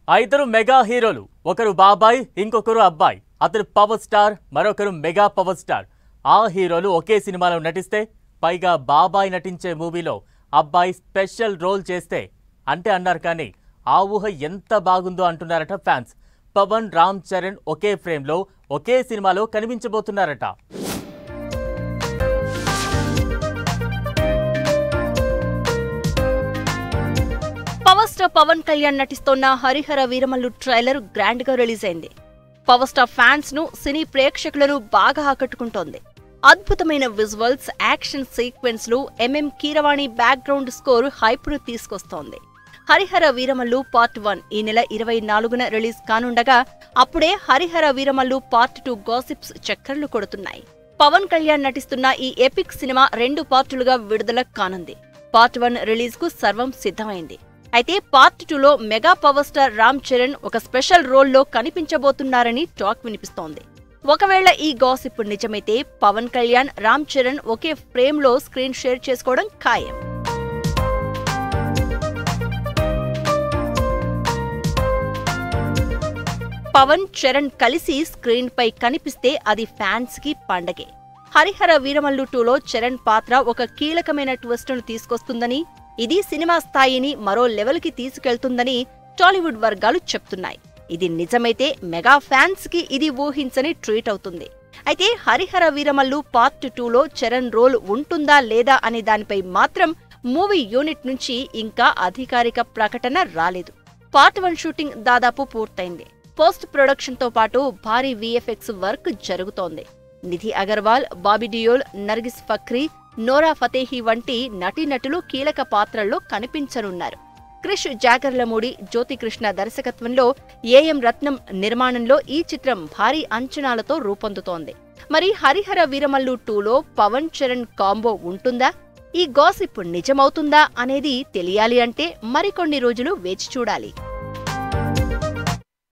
ఇద్దరు మెగా హీరోలు, ఒకరు బాబాయ్, ఇంకొకరు అబ్బాయి. అతడు పవర్ స్టార్, మరొకరు మెగా పవర్ స్టార్. ఆ హీరోలు ఒకే సినిమాలో నటిస్తే, పైగా బాబాయ్ నటించే మూవీలో అబ్బాయి స్పెషల్ రోల్ చేస్తే అంటే అన్నారు. కానీ ఆ ఊహ ఎంత బాగుందో అంటున్నారట ఫ్యాన్స్. పవన్, రామ్ చరణ్ ఒకే ఫ్రేమ్లో ఒకే సినిమాలో కనిపించబోతున్నారట. పవర్ స్టార్ పవన్ కళ్యాణ్ నటిస్తోన్న హరిహర వీరమల్లు ట్రైలర్ గ్రాండ్ గా రిలీజ్ అయింది. పవర్ స్టార్ ఫ్యాన్స్ ను, సినీ ప్రేక్షకులను బాగా ఆకట్టుకుంటోంది. అద్భుతమైన విజువల్స్, యాక్షన్ సీక్వెన్స్లు, MM Keeravani background score hype ను తీసుకొస్తోంది. హరిహర వీరమల్లు పార్ట్ 1 ఈ నెల 24న రిలీజ్ కానుండగా, అప్పుడే హరిహర వీరమల్లు పార్ట్ 2 గాసిప్స్ చక్కర్లు కొడుతున్నాయి. పవన్ కళ్యాణ్ నటిస్తున్న ఈ ఎపిక్ సినిమా 2 పార్టులుగా విడుదల కానుంది. పార్ట్ 1 రిలీజ్ కు సర్వం సిద్ధమైంది. అయితే పార్ట్ 2లో mega power star Ram Charan ఒక స్పెషల్ రోల్లో కనిపించబోతున్నారని టాక్ వినిపిస్తోంది. ఒకవేళ ఈ గాసిప్ నిజమైతే పవన్ కళ్యాణ్, రామ్ చరణ్ ఒకే ఫ్రేమ్ లో స్క్రీన్ షేర్ చేసుకోవడం ఖాయం. పవన్, చరణ్ కలిసి స్క్రీన్ పై కనిపిస్తే అది ఫ్యాన్స్ కి పండగే. హరిహర వీరమల్లు 2లో చరణ్ పాత్ర ఒక కీలకమైన ట్విస్ట్ ను తీసుకొస్తుందని, ఇది సినిమా స్థాయిని మరో లెవెల్ కి తీసుకెళ్తుందని టాలీవుడ్ వర్గాలు చెప్తున్నాయి. ఇది నిజమైతే మెగా ఫ్యాన్స్ కి ఇది ఊహించని ట్రీట్ అవుతుంది. అయితే హరిహర వీరమల్లు పార్ట్ 2లో చరణ్ రోల్ ఉంటుందా లేదా అనే దానిపై మాత్రం మూవీ యూనిట్ నుంచి ఇంకా అధికారిక ప్రకటన రాలేదు. పార్ట్ 1 షూటింగ్ దాదాపు పూర్తయింది. పోస్ట్ ప్రొడక్షన్ తో పాటు భారీ విఎఫ్ఎక్స్ వర్క్ జరుగుతోంది. నిధి అగర్వాల్, బాబీ డియోల్, నర్గిస్ ఫక్రీ, నోరా ఫతేహి వంటి నటీనటులు కీలక పాత్రల్లో కనిపించనున్నారు. క్రిష్ జాగర్లమూడి, జ్యోతికృష్ణ దర్శకత్వంలో ఏఎం రత్నం నిర్మాణంలో ఈ చిత్రం భారీ అంచనాలతో రూపొందుతోంది. మరి హరిహర వీరమల్లు 2లో పవన్, చరణ్ కాంబో ఉంటుందా? ఈ గాసిప్ నిజమవుతుందా అనేది తెలియాలి అంటే మరికొన్ని రోజులు వేచి చూడాలి.